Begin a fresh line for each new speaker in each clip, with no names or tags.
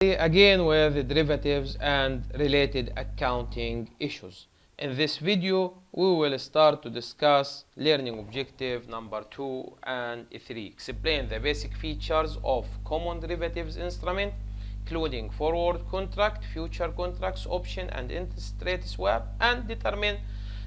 Again with derivatives and related accounting issues. In this video, we will start to discuss learning objective number 2 and 3. Explain the basic features of common derivatives instrument, including forward contract, future contracts, option, and interest rate swap, and determine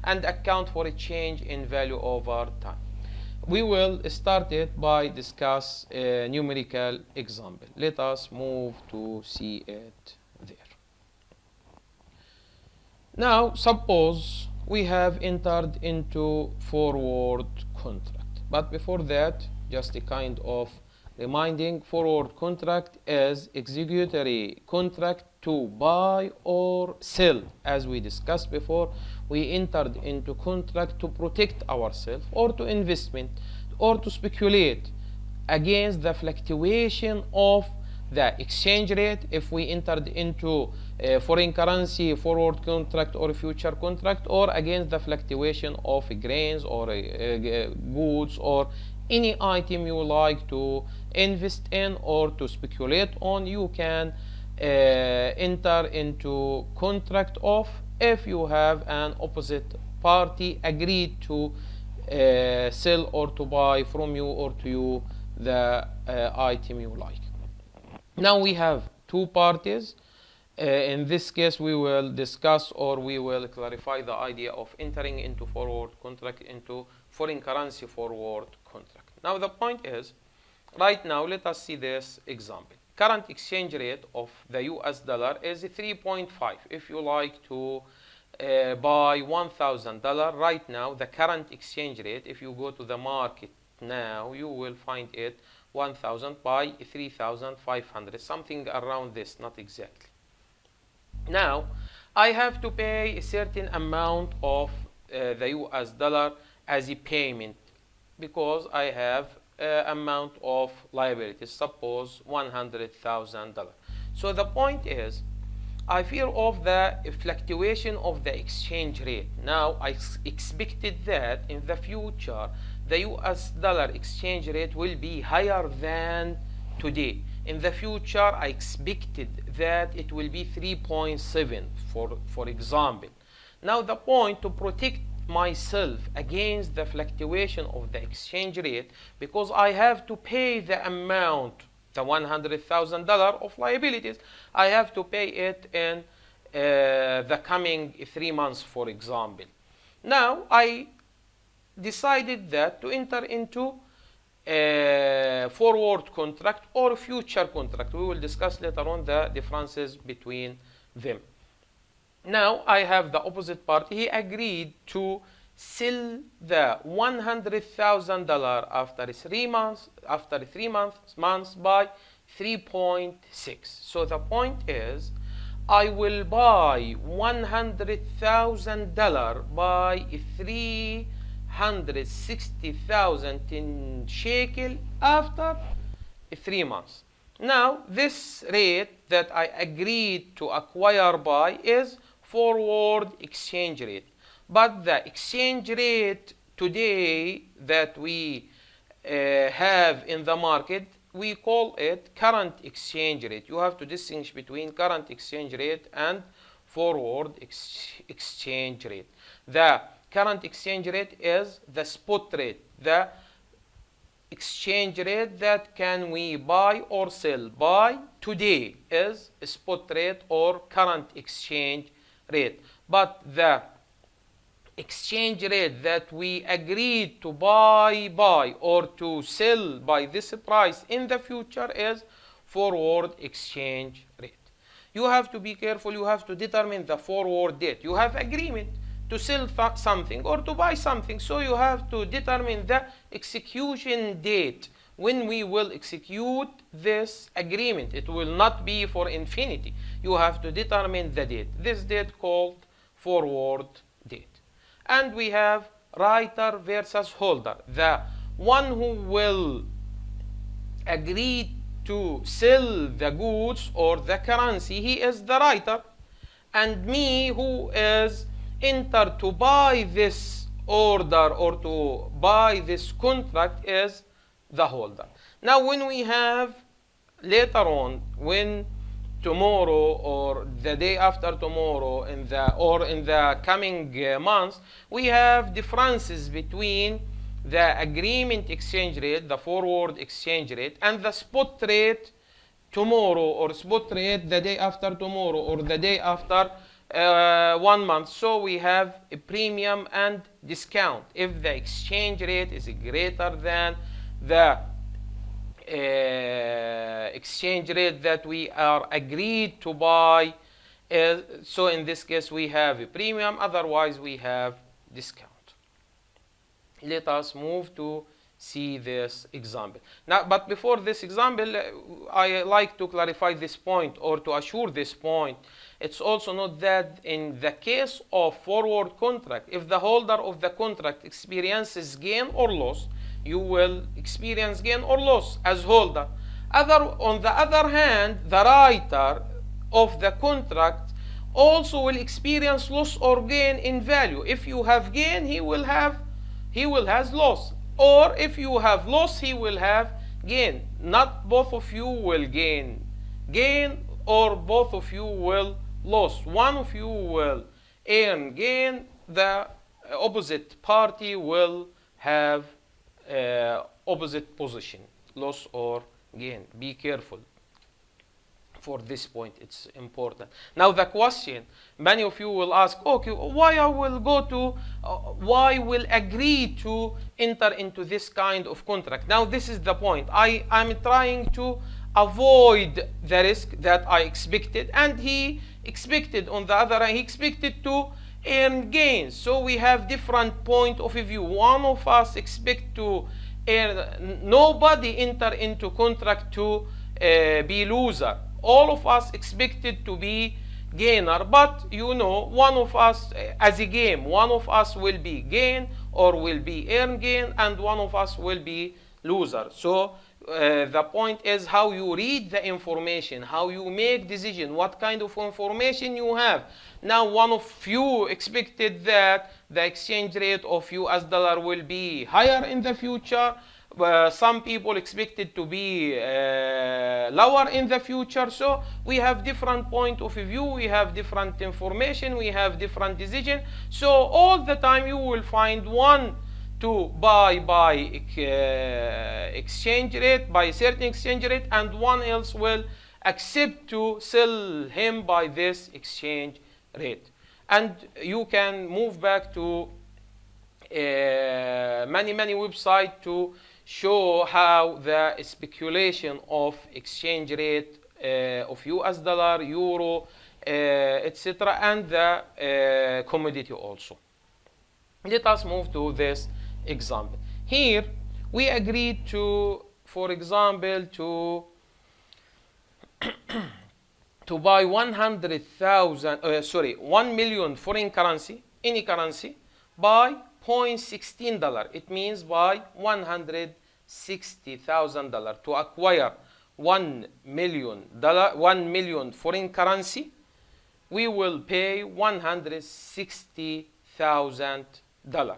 and account for a change in value over time. We will start it by discuss a numerical example. Let us move to see it there. Now, suppose we have entered into forward contract. But before that, just a kind of reminding, forward contract is executory contract to buy or sell. As we discussed before, we entered into contract to protect ourselves or to investment or to speculate against the fluctuation of the exchange rate. If we entered into a foreign currency forward contract or future contract, or against the fluctuation of grains or goods or any item you like to invest in or to speculate on, you can enter into contract of if you have an opposite party agreed to sell or to buy from you or to you the item you like. Now we have two parties. In this case, we will discuss or we will clarify the idea of entering into forward contract into foreign currency forward contract. Now the point is, right now let us see this example. Current exchange rate of the US dollar is 3.5. If you like to buy $1,000 right now, the current exchange rate, if you go to the market now, you will find it 1,000 by 3,500, something around this, not exactly. Now, I have to pay a certain amount of the US dollar as a payment because I have amount of liabilities, suppose $100,000. So the point is, I fear of the fluctuation of the exchange rate. Now I expected that in the future the US dollar exchange rate will be higher than today. In the future I expected that it will be 3.7 for example. Now the point to protect myself against the fluctuation of the exchange rate, because I have to pay the amount, the $100,000 of liabilities, I have to pay it in the coming 3 months, for example. Now I decided that to enter into a forward contract or future contract. We will discuss later on the differences between them. Now I have the opposite party. He agreed to sell the $100,000 after 3 months. After 3 months by 3.6. So the point is, I will buy $100,000 by 360,000 in shekel after 3 months. Now this rate that I agreed to acquire by is forward exchange rate, but the exchange rate today that we have in the market, we call it current exchange rate. You have to distinguish between current exchange rate and forward exchange rate. The current exchange rate is the spot rate, the exchange rate that can we buy or sell by today is a spot rate or current exchange rate. But the exchange rate that we agreed to buy by or to sell by this price in the future is forward exchange rate. You have to be careful. You have to determine the forward date. You have agreement to sell something or to buy something, so you have to determine the execution date when we will execute this agreement. It will not be for infinity. You have to determine the date. This date called forward date. And we have writer versus holder. The one who will agree to sell the goods or the currency, he is the writer, and me who is enter to buy this order or to buy this contract is the holder. Now when we have later on, when tomorrow or the day after tomorrow in the coming months, we have differences between the agreement exchange rate, the forward exchange rate, and the spot rate tomorrow, or spot rate the day after tomorrow, or the day after 1 month. So we have a premium and discount if the exchange rate is greater than the exchange rate that we are agreed to buy. So in this case we have a premium, otherwise we have discount. Let us move to see this example. Now, but before this example, I like to clarify this point, or to assure this point. It's also note that in the case of forward contract, if the holder of the contract experiences gain or loss, you will experience gain or loss as holder. On the other hand, the writer of the contract also will experience loss or gain in value. If you have gain, he will have loss. Or if you have loss, he will have gain. Not both of you will gain, or both of you will loss. One of you will earn gain, the opposite party will have opposite position, loss or gain. Be careful for this point, it's important. Now the question, many of you will ask, okay, why will agree to enter into this kind of contract? Now this is the point. I'm trying to avoid the risk that I expected, and he expected, on the other hand, he expected to earn gains. So we have different point of view. One of us expect to earn, nobody enter into contract to be loser. All of us expected to be gainer, but you know, one of us, as a game, one of us will be gain or will be earn gain, and one of us will be loser. So the point is how you read the information, how you make decision, what kind of information you have. Now one of you expected that the exchange rate of US dollar will be higher in the future. Some people expected to be lower in the future. So we have different point of view, we have different information, we have different decision. So all the time you will find one to buy by exchange rate, by a certain exchange rate, and one else will accept to sell him by this exchange rate. And you can move back to many websites to show how the speculation of exchange rate of US dollar, euro, etc., and the commodity also. Let us move to this example. Here we agreed to, for example, to buy 1 million foreign currency, any currency, by $0.16. It means by $160,000. To acquire $1 million foreign currency, we will pay $160,000.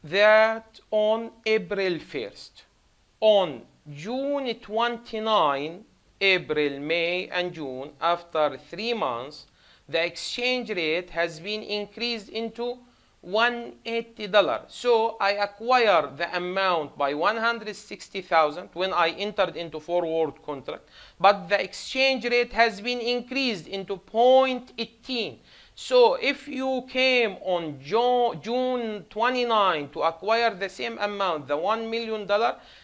That on April 1st. On June 29, April, May, and June, after 3 months, the exchange rate has been increased into $180. So I acquire the amount by 160,000 when I entered into forward contract, but the exchange rate has been increased into 0.18. So if you came on June 29 to acquire the same amount, the $1 million,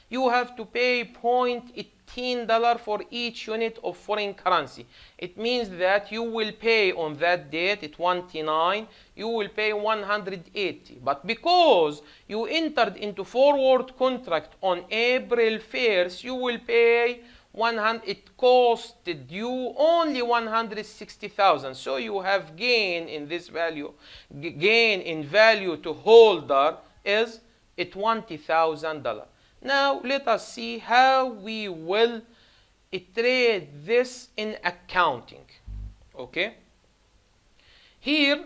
you have to pay $0.18 for each unit of foreign currency. It means that you will pay on that date, at 29, you will pay 180. But because you entered into forward contract on April 1st, you will pay 100. It costed you only 160,000. So you have gain in this value. Gain in value to holder is $20,000. Now let us see how we will trade this in accounting. Okay. Here,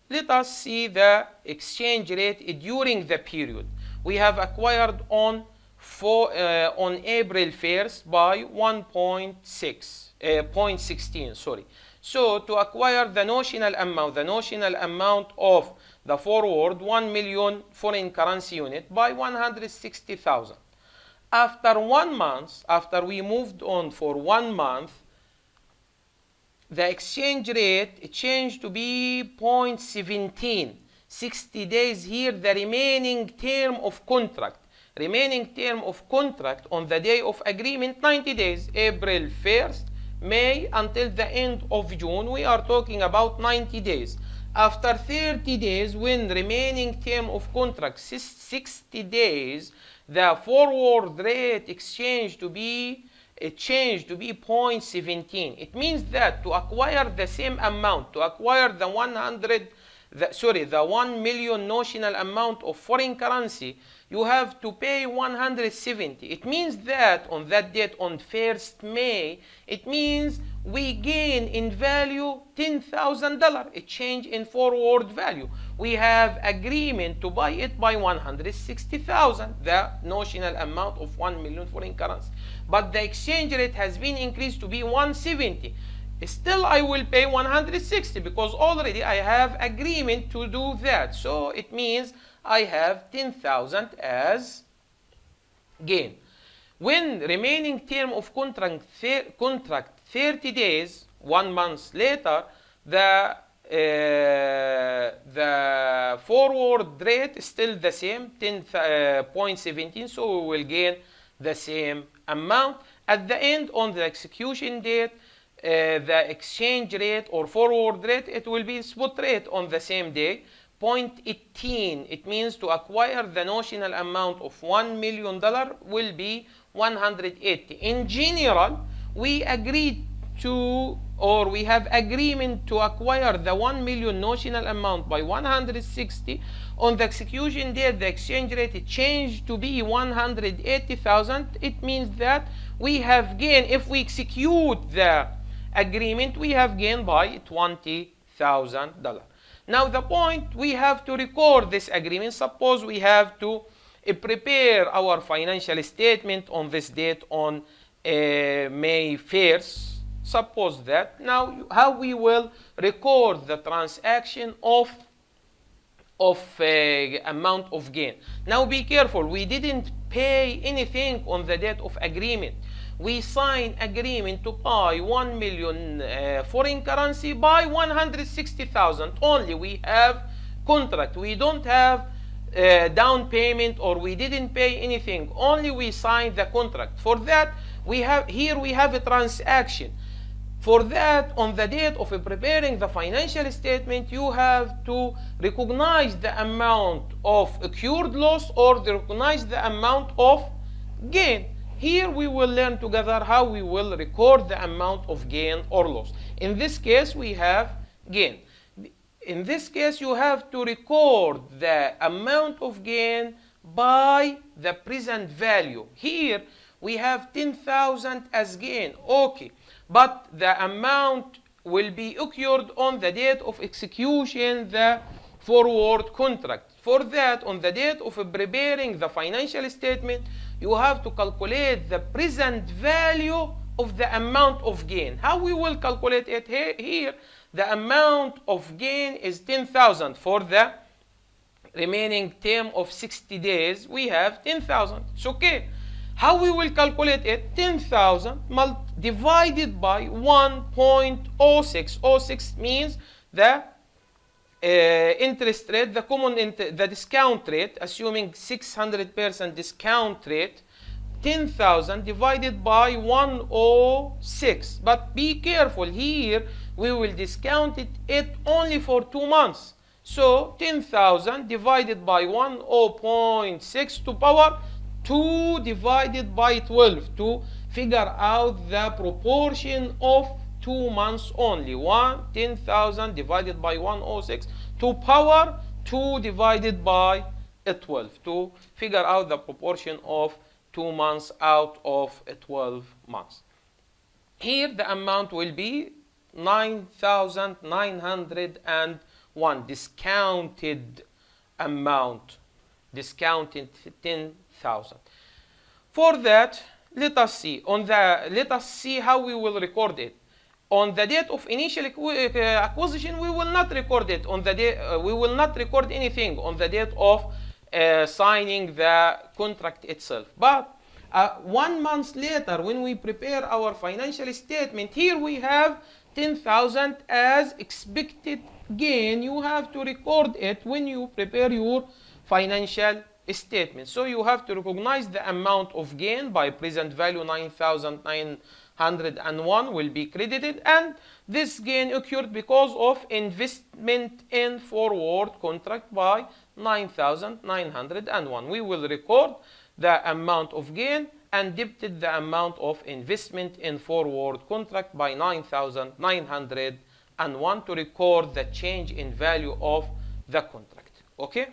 let us see the exchange rate during the period. We have acquired on April 1st by 1.6 0.16, sorry. So to acquire the notional amount of the forward 1 million foreign currency unit by 160,000. After 1 month, after we moved on for 1 month, the exchange rate changed to be 0.17. 60 days here, the remaining term of contract. Remaining term of contract on the day of agreement, 90 days. April 1st, May until the end of June, we are talking about 90 days. After 30 days, when remaining term of contract 60 days, the forward rate changed to be 0.17. It means that to acquire the same amount, to acquire the 1 million notional amount of foreign currency, you have to pay 170. It means that on that date, on 1st May, it means we gain in value $10,000, a change in forward value. We have agreement to buy it by 160,000, the notional amount of 1 million foreign currency. But the exchange rate has been increased to be 170. Still, I will pay 160 because already I have agreement to do that. So it means I have 10,000 as gain. When remaining term of contract 30 days, 1 month later, the forward rate is still the same, 10.17, so we will gain the same amount. At the end, on the execution date, the exchange rate or forward rate, it will be spot rate on the same day, 0.18. It means to acquire the notional amount of $1 million will be 180. In general, we agreed to, or we have agreement to acquire the 1 million notional amount by 160. On the execution date, the exchange rate changed to be 180,000. It means that we have gained, if we execute the agreement, we have gained by $20,000. Now the point, we have to record this agreement. Suppose we have to prepare our financial statement on this date on May 1st. Suppose that. Now how we will record the transaction of amount of gain. Now be careful, we didn't pay anything on the date of agreement. We signed agreement to buy 1 million foreign currency by 160,000 only. We have contract. We don't have down payment, or we didn't pay anything. Only we signed the contract. For that, we have a transaction. For that, on the date of preparing the financial statement, you have to recognize the amount of accrued loss or recognize the amount of gain. Here we will learn together how we will record the amount of gain or loss. In this case, we have gain. In this case, you have to record the amount of gain by the present value. Here, we have 10,000 as gain. Okay. But the amount will be occurred on the date of execution the forward contract. For that, on the date of preparing the financial statement, you have to calculate the present value of the amount of gain. How we will calculate it here? The amount of gain is 10,000. For the remaining term of 60 days, we have 10,000. It's okay. How we will calculate it? 10,000 divided by 1.06. 06 means the interest rate, the discount rate, assuming 600% discount rate. 10,000 divided by 106. But be careful here, we will discount it only for 2 months. So 10,000 divided by 1.06 to power 2 divided by 12 to figure out the proportion of 2 months only. 10,000 divided by 106 to power 2 divided by 12 to figure out the proportion of 2 months out of 12 months. Here the amount will be 9,901 discounted amount, discounted 10,000. For that, let us see how we will record it. On the date of initial acquisition, we will not record it on the day. We will not record anything on the date of signing the contract itself. But 1 month later, when we prepare our financial statement, here we have 10,000 as expected gain. You have to record it when you prepare your financial statement. So you have to recognize the amount of gain by present value 9,901 will be credited, and this gain occurred because of investment in forward contract by 9,901. We will record the amount of gain and debited the amount of investment in forward contract by 9,901 to record the change in value of the contract. Okay?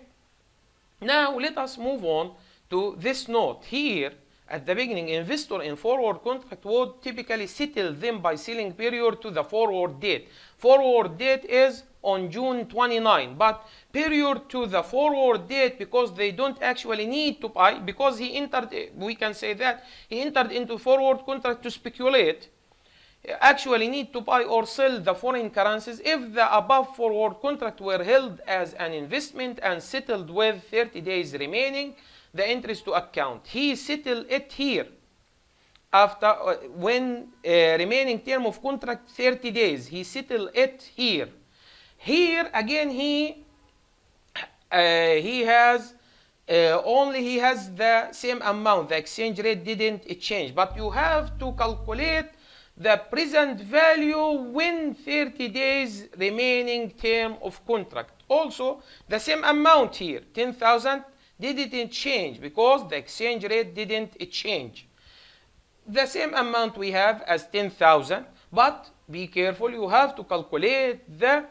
Now let us move on to this note. Here at the beginning, investor in forward contract would typically settle them by selling period to the forward date. Forward date is on June 29, but period to the forward date, because they don't actually need to buy, because he entered, we can say that he entered into forward contract to speculate, actually need to buy or sell the foreign currencies. If the above forward contract were held as an investment and settled with 30 days remaining the interest to account, he settled it here after when remaining term of contract 30 days, he settled it here. Here again he has the same amount. The exchange rate didn't change, but you have to calculate the present value when 30 days remaining term of contract. Also the same amount here, 10,000, didn't change because the exchange rate didn't change. The same amount we have as 10,000, but be careful, you have to calculate the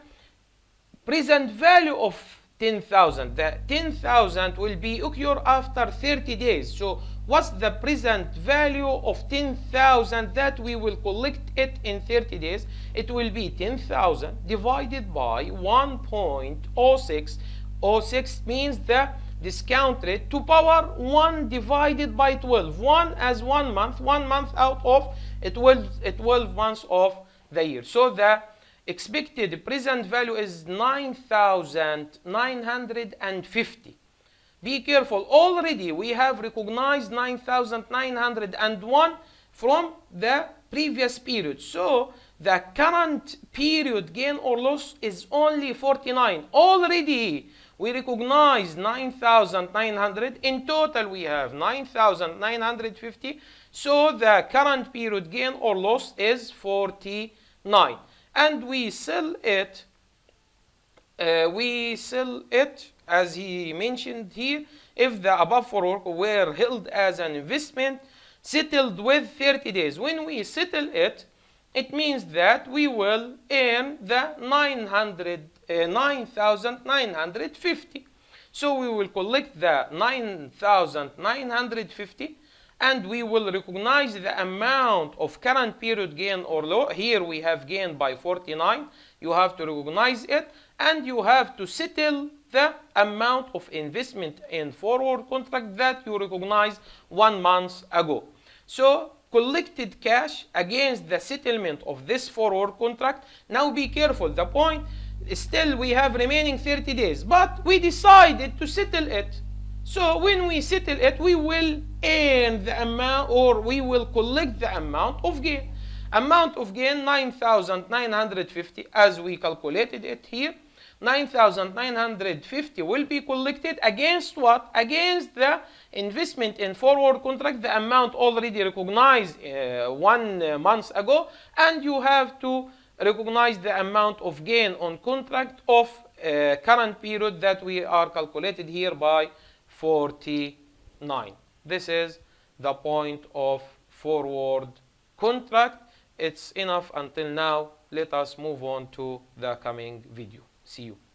present value of 10,000. The 10,000 will be occur after 30 days. So what's the present value of 10,000 that we will collect it in 30 days? It will be 10,000 divided by 1.06. 06 means the discount rate to power 1 divided by 12. 1 as 1 month, 1 month out of 12 months of the year. So the expected present value is 9,950. Be careful, already we have recognized 9,901 from the previous period. So the current period gain or loss is only 49. Already we recognize 9,900. In total we have 9,950. So the current period gain or loss is 49. And we sell it as he mentioned here, if the above forward were held as an investment, settled with 30 days. When we settle it, it means that we will earn the 9,950. So we will collect the 9,950 and we will recognize the amount of current period gain or loss. Here we have gained by 49. You have to recognize it and you have to settle the amount of investment in forward contract that you recognized 1 month ago. So collected cash against the settlement of this forward contract. Now be careful, the point is still we have remaining 30 days, but we decided to settle it. So when we settle it, we will earn the amount, or we will collect the amount of gain. Amount of gain 9,950 as we calculated it here. 9,950 will be collected against what? Against the investment in forward contract, the amount already recognized 1 month ago, and you have to recognize the amount of gain on contract of current period that we are calculated here by 49. This is the point of forward contract. It's enough until now. Let us move on to the coming video. See you.